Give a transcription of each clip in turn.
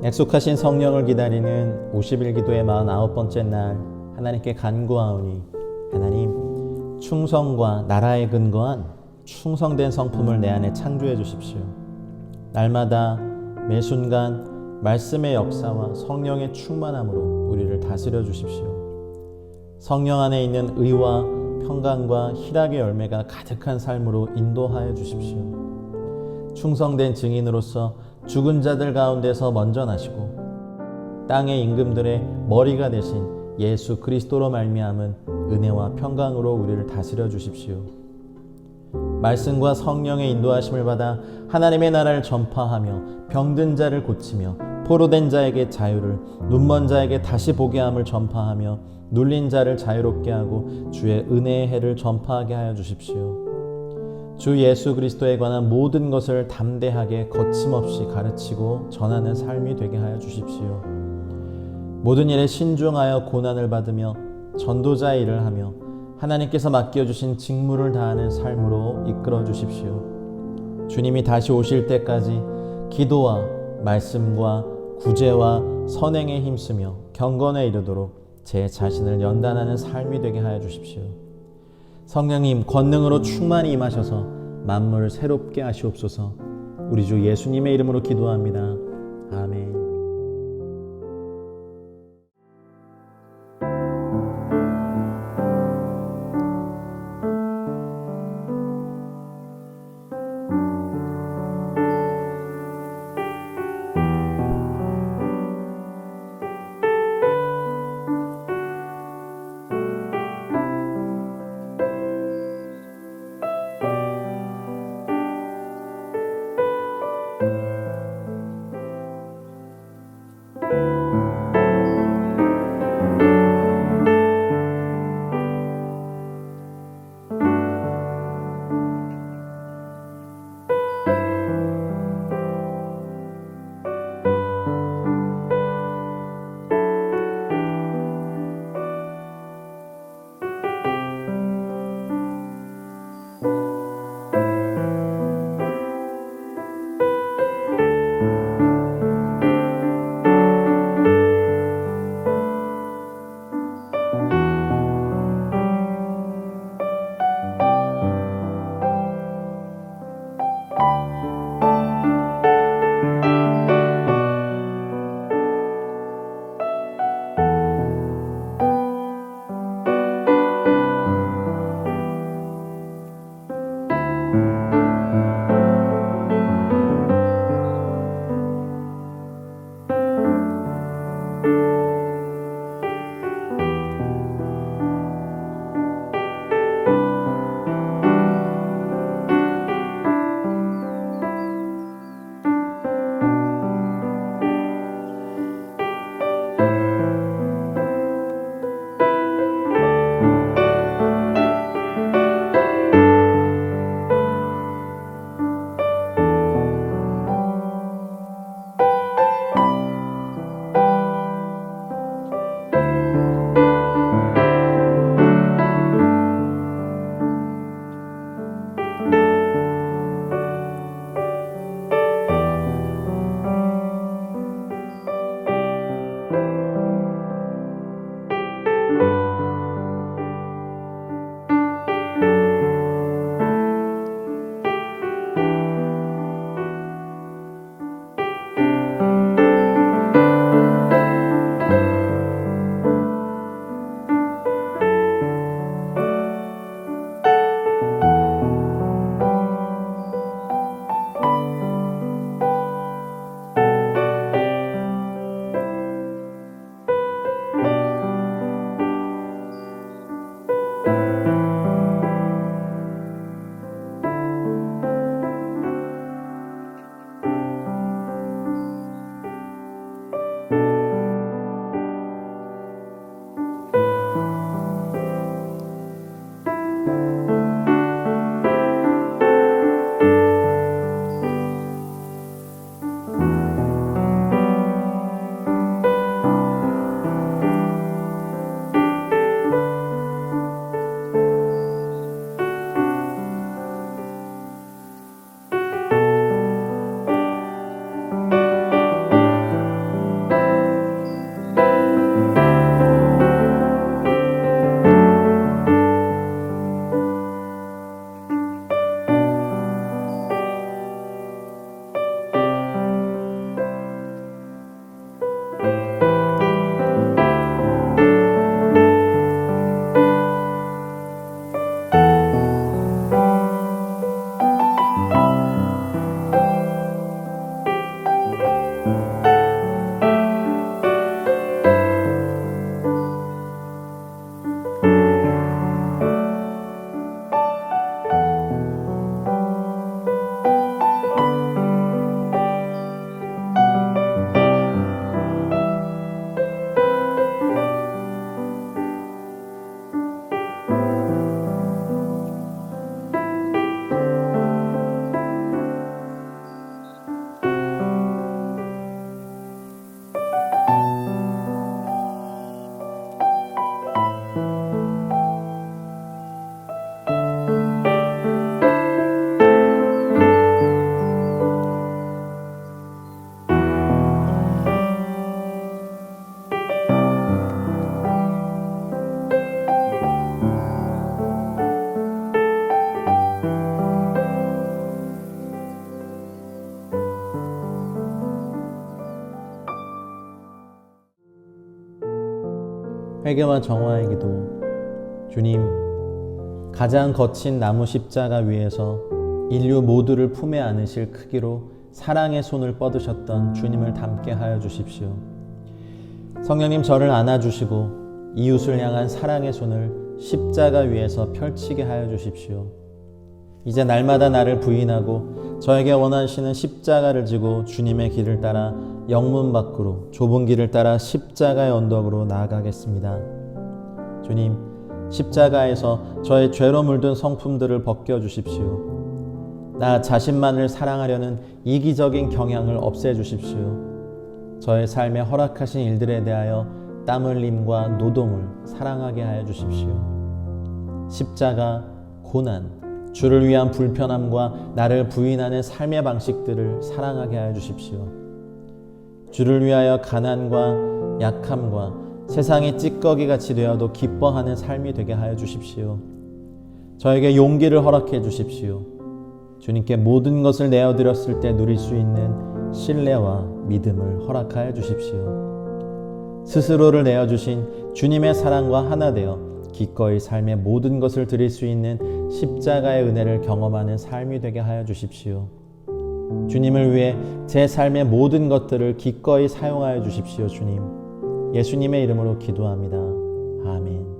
약속하신 성령을 기다리는 50일 기도의 49번째 날, 하나님께 간구하오니 하나님, 충성과 나라에 근거한 충성된 성품을 내 안에 창조해 주십시오. 날마다 매 순간 말씀의 역사와 성령의 충만함으로 우리를 다스려 주십시오. 성령 안에 있는 의와 평강과 희락의 열매가 가득한 삶으로 인도하여 주십시오. 충성된 증인으로서 죽은 자들 가운데서 먼저 나시고 땅의 임금들의 머리가 되신 예수 그리스도로 말미암은 은혜와 평강으로 우리를 다스려 주십시오. 말씀과 성령의 인도하심을 받아 하나님의 나라를 전파하며 병든 자를 고치며 포로된 자에게 자유를, 눈먼 자에게 다시 보게 함을 전파하며 눌린 자를 자유롭게 하고 주의 은혜의 해를 전파하게 하여 주십시오. 주 예수 그리스도에 관한 모든 것을 담대하게 거침없이 가르치고 전하는 삶이 되게 하여 주십시오. 모든 일에 신중하여 고난을 받으며 전도자의 일을 하며 하나님께서 맡겨주신 직무를 다하는 삶으로 이끌어 주십시오. 주님이 다시 오실 때까지 기도와 말씀과 구제와 선행에 힘쓰며 경건에 이르도록 제 자신을 연단하는 삶이 되게 하여 주십시오. 성령님, 권능으로 충만히 임하셔서 만물을 새롭게 하시옵소서. 우리 주 예수님의 이름으로 기도합니다. 아멘. 회개와 정화의 기도. 주님, 가장 거친 나무 십자가 위에서 인류 모두를 품에 안으실 크기로 사랑의 손을 뻗으셨던 주님을 닮게 하여 주십시오. 성령님, 저를 안아주시고 이웃을 향한 사랑의 손을 십자가 위에서 펼치게 하여 주십시오. 이제 날마다 나를 부인하고 저에게 원하시는 십자가를 지고 주님의 길을 따라 영문 밖으로 좁은 길을 따라 십자가의 언덕으로 나아가겠습니다. 주님, 십자가에서 저의 죄로 물든 성품들을 벗겨주십시오. 나 자신만을 사랑하려는 이기적인 경향을 없애주십시오. 저의 삶에 허락하신 일들에 대하여 땀 흘림과 노동을 사랑하게 하여 주십시오. 십자가, 고난, 주를 위한 불편함과 나를 부인하는 삶의 방식들을 사랑하게 하여 주십시오. 주를 위하여 가난과 약함과 세상의 찌꺼기같이 되어도 기뻐하는 삶이 되게 하여 주십시오. 저에게 용기를 허락해 주십시오. 주님께 모든 것을 내어드렸을 때 누릴 수 있는 신뢰와 믿음을 허락하여 주십시오. 스스로를 내어주신 주님의 사랑과 하나 되어 기꺼이 삶의 모든 것을 드릴 수 있는 십자가의 은혜를 경험하는 삶이 되게 하여 주십시오. 주님을 위해 제 삶의 모든 것들을 기꺼이 사용하여 주십시오. 주님, 예수님의 이름으로 기도합니다. 아멘.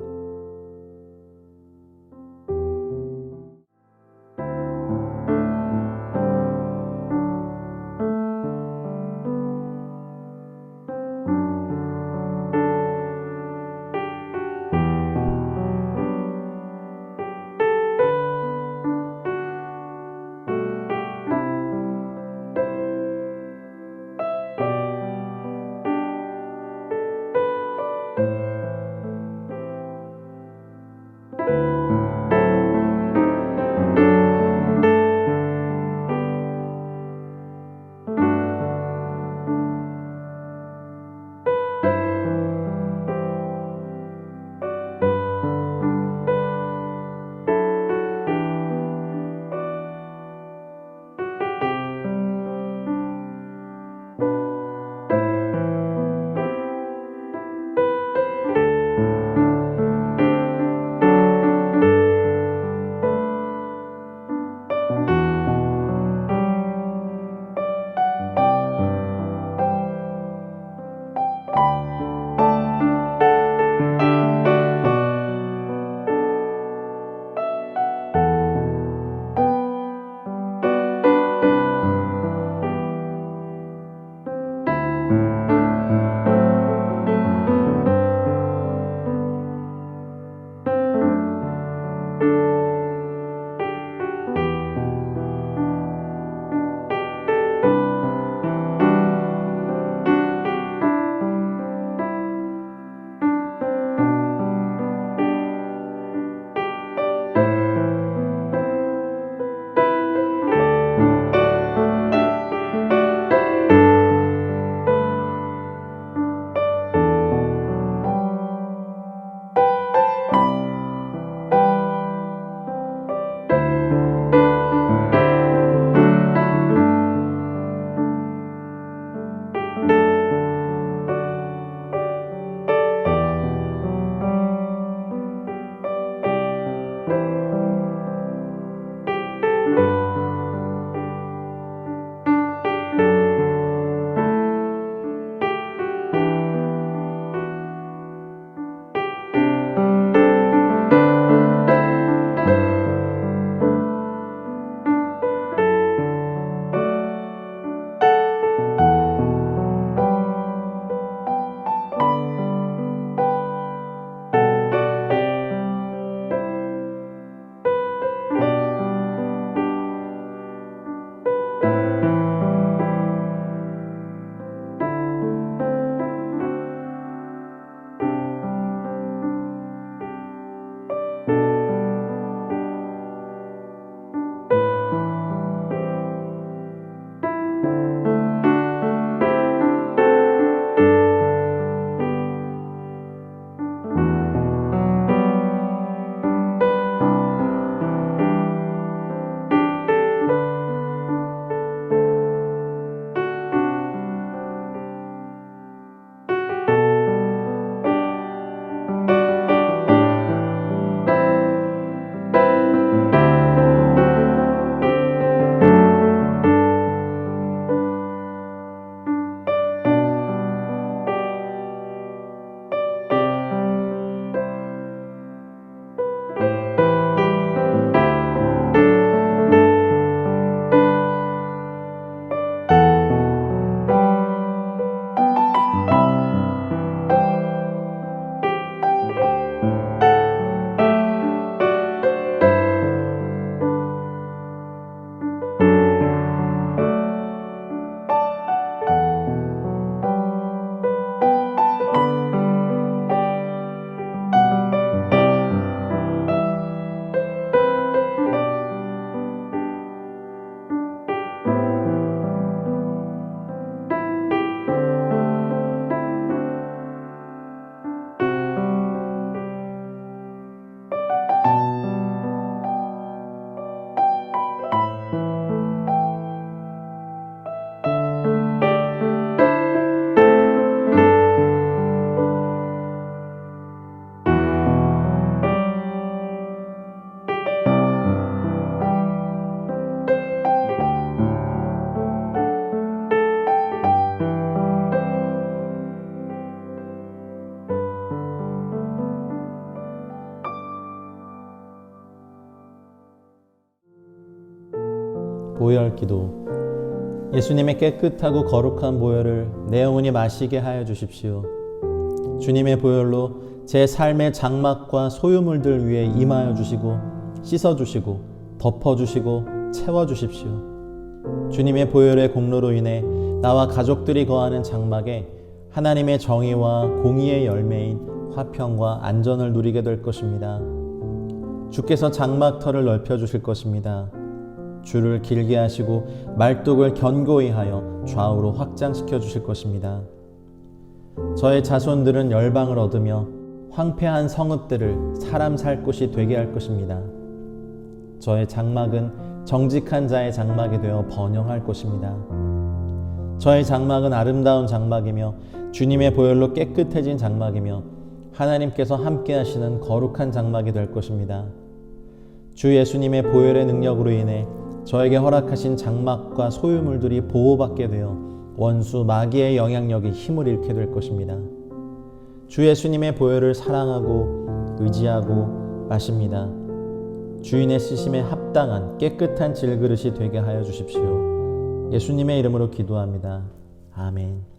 보혈기도. 예수님의 깨끗하고 거룩한 보혈을 내 영혼이 마시게 하여 주십시오. 주님의 보혈로 제 삶의 장막과 소유물들 위에 임하여 주시고 씻어주시고 덮어주시고 채워주십시오. 주님의 보혈의 공로로 인해 나와 가족들이 거하는 장막에 하나님의 정의와 공의의 열매인 화평과 안전을 누리게 될 것입니다. 주께서 장막터를 넓혀주실 것입니다. 줄을 길게 하시고 말뚝을 견고히 하여 좌우로 확장시켜 주실 것입니다. 저의 자손들은 열방을 얻으며 황폐한 성읍들을 사람 살 곳이 되게 할 것입니다. 저의 장막은 정직한 자의 장막이 되어 번영할 것입니다. 저의 장막은 아름다운 장막이며 주님의 보혈로 깨끗해진 장막이며 하나님께서 함께 하시는 거룩한 장막이 될 것입니다. 주 예수님의 보혈의 능력으로 인해 저에게 허락하신 장막과 소유물들이 보호받게 되어 원수 마귀의 영향력이 힘을 잃게 될 것입니다. 주 예수님의 보혈을 사랑하고 의지하고 마십니다. 주인의 쓰심에 합당한 깨끗한 질그릇이 되게 하여 주십시오. 예수님의 이름으로 기도합니다. 아멘.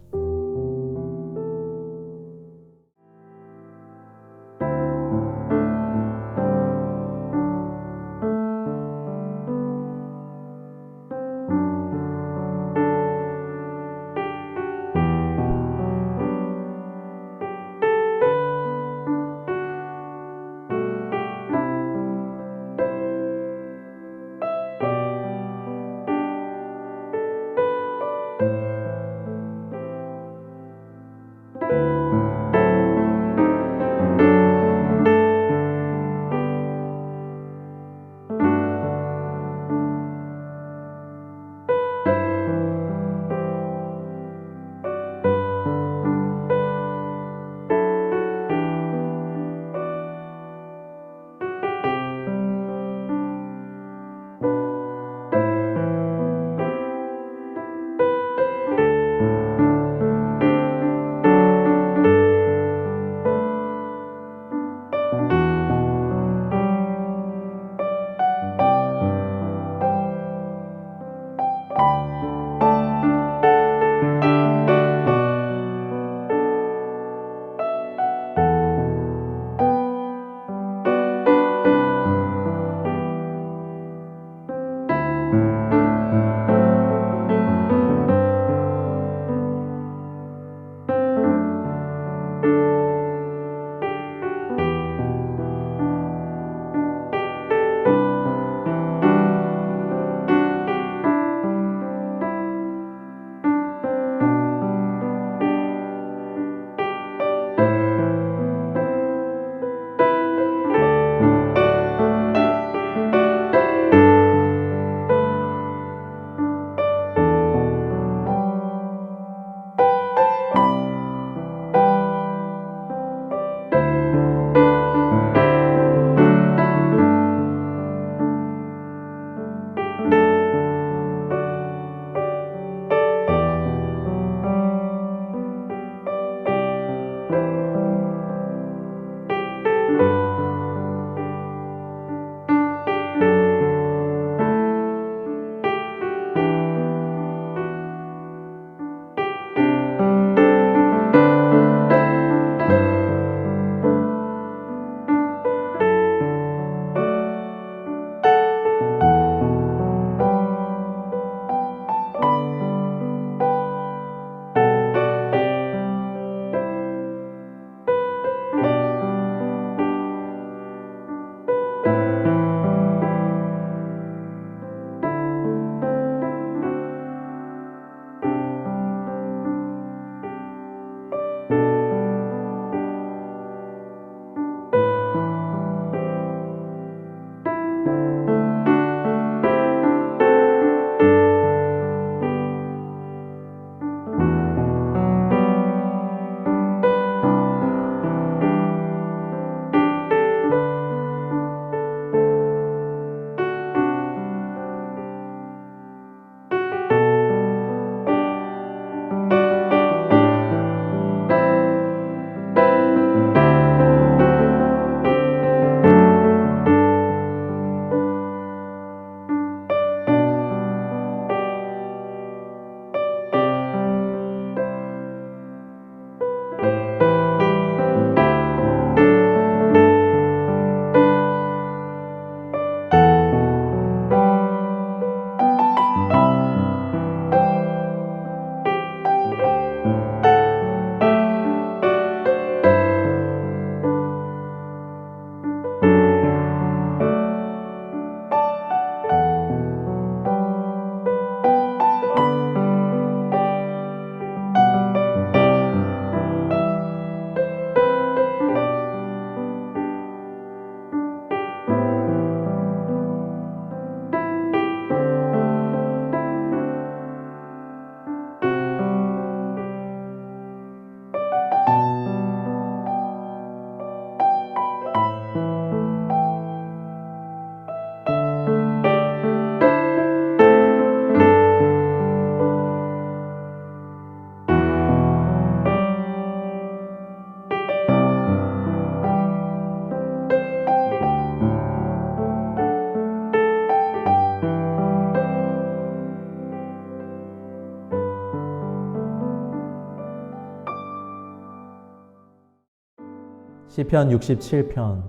시편 67편.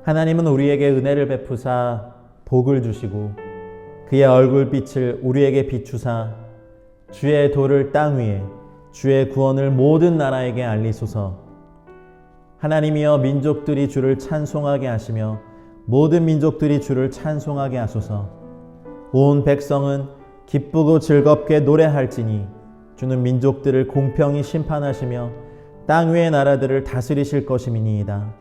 하나님은 우리에게 은혜를 베푸사 복을 주시고 그의 얼굴빛을 우리에게 비추사 주의 도를 땅 위에 주의 구원을 모든 나라에게 알리소서. 하나님이여 민족들이 주를 찬송하게 하시며 모든 민족들이 주를 찬송하게 하소서. 온 백성은 기쁘고 즐겁게 노래할지니 주는 민족들을 공평히 심판하시며 땅 위의 나라들을 다스리실 것임이니이다.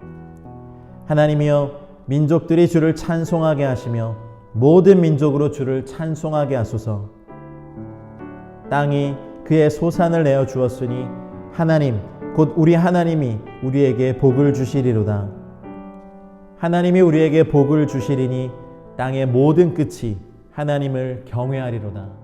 하나님이여 민족들이 주를 찬송하게 하시며 모든 민족으로 주를 찬송하게 하소서. 땅이 그의 소산을 내어 주었으니 하나님 곧 우리 하나님이 우리에게 복을 주시리로다. 하나님이 우리에게 복을 주시리니 땅의 모든 끝이 하나님을 경외하리로다.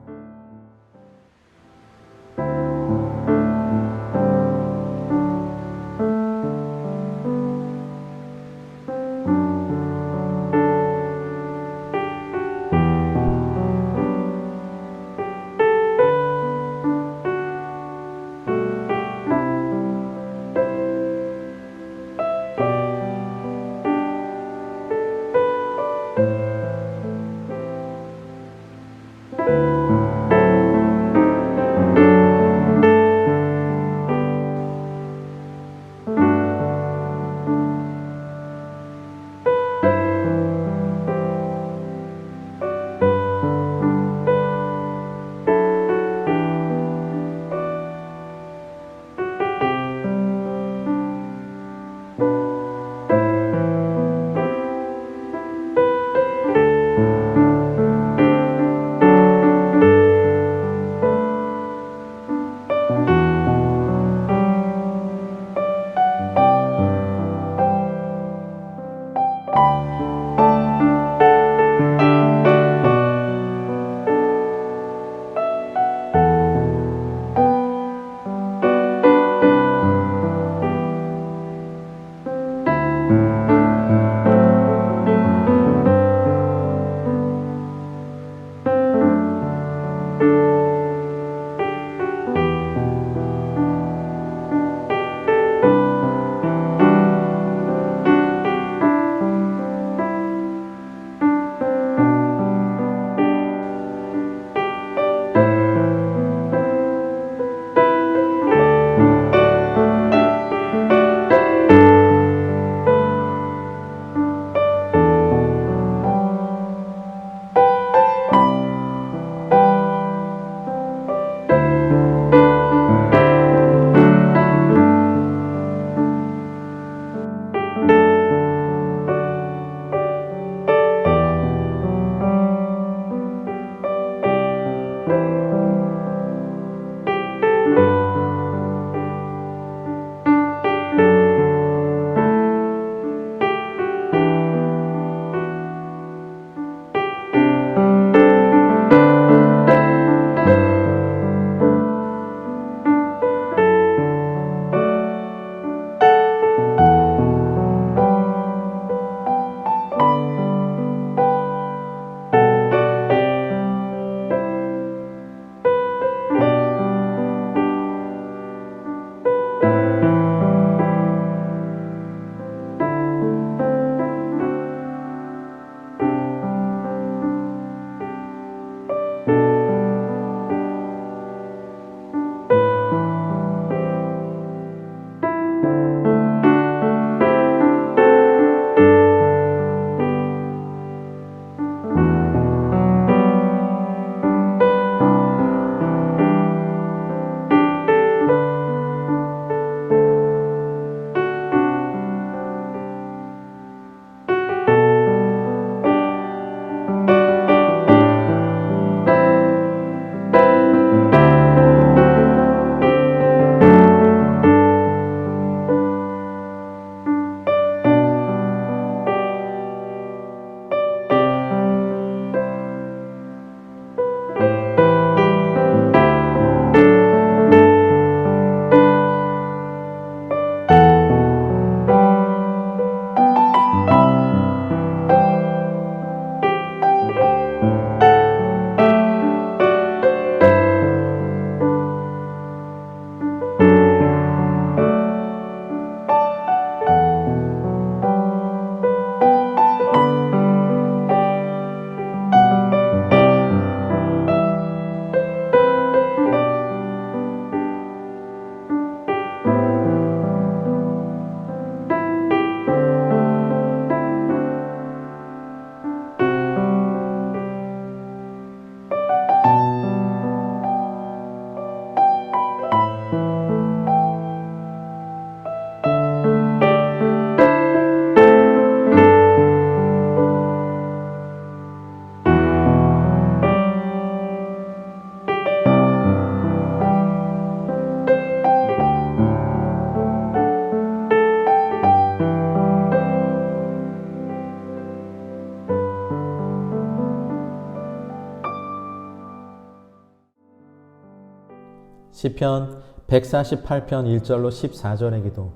시편 148편 1절로 14절의 기도.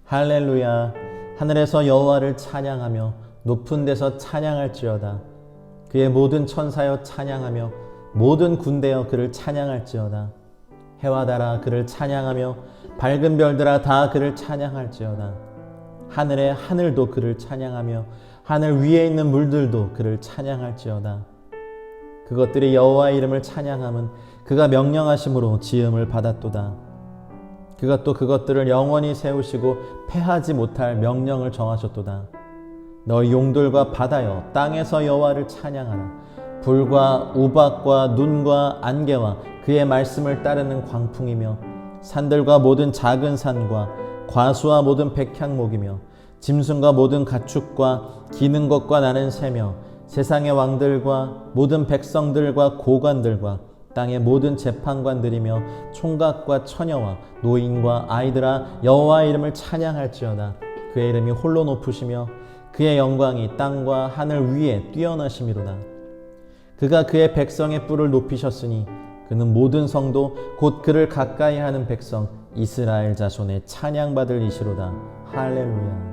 할렐루야. 하늘에서 여호와를 찬양하며 높은 데서 찬양할지어다. 그의 모든 천사여 찬양하며 모든 군대여 그를 찬양할지어다. 해와 달아 그를 찬양하며 밝은 별들아 다 그를 찬양할지어다. 하늘의 하늘도 그를 찬양하며 하늘 위에 있는 물들도 그를 찬양할지어다. 그것들이 여호와의 이름을 찬양함은 그가 명령하심으로 지음을 받았도다. 그가 또 그것들을 영원히 세우시고 패하지 못할 명령을 정하셨도다. 너희 용들과 바다여 땅에서 여호와를 찬양하라. 불과 우박과 눈과 안개와 그의 말씀을 따르는 광풍이며 산들과 모든 작은 산과 과수와 모든 백향목이며 짐승과 모든 가축과 기는 것과 나는 새며 세상의 왕들과 모든 백성들과 고관들과 땅의 모든 재판관들이며 총각과 처녀와 노인과 아이들아 여호와의 이름을 찬양할지어다. 그의 이름이 홀로 높으시며 그의 영광이 땅과 하늘 위에 뛰어나심이로다. 그가 그의 백성의 뿔을 높이셨으니 그는 모든 성도 곧 그를 가까이 하는 백성 이스라엘 자손의 찬양받을 이시로다. 할렐루야.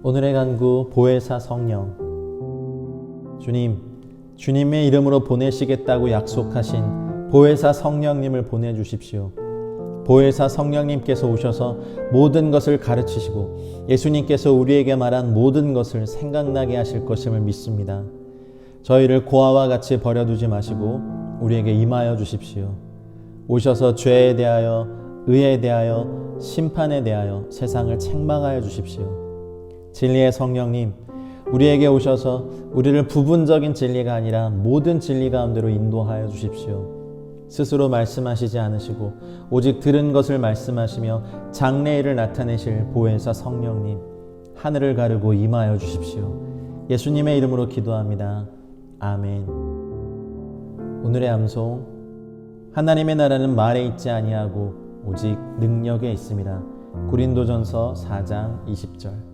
오늘의 간구 보혜사 성령. 주님, 주님의 이름으로 보내시겠다고 약속하신 보혜사 성령님을 보내주십시오. 보혜사 성령님께서 오셔서 모든 것을 가르치시고 예수님께서 우리에게 말한 모든 것을 생각나게 하실 것임을 믿습니다. 저희를 고아와 같이 버려두지 마시고 우리에게 임하여 주십시오. 오셔서 죄에 대하여, 의에 대하여, 심판에 대하여 세상을 책망하여 주십시오. 진리의 성령님, 우리에게 오셔서 우리를 부분적인 진리가 아니라 모든 진리 가운데로 인도하여 주십시오. 스스로 말씀하시지 않으시고 오직 들은 것을 말씀하시며 장래일을 나타내실 보혜사 성령님, 하늘을 가르고 임하여 주십시오. 예수님의 이름으로 기도합니다. 아멘. 오늘의 암송. 하나님의 나라는 말에 있지 아니하고 오직 능력에 있습니다. 고린도전서 4장 20절.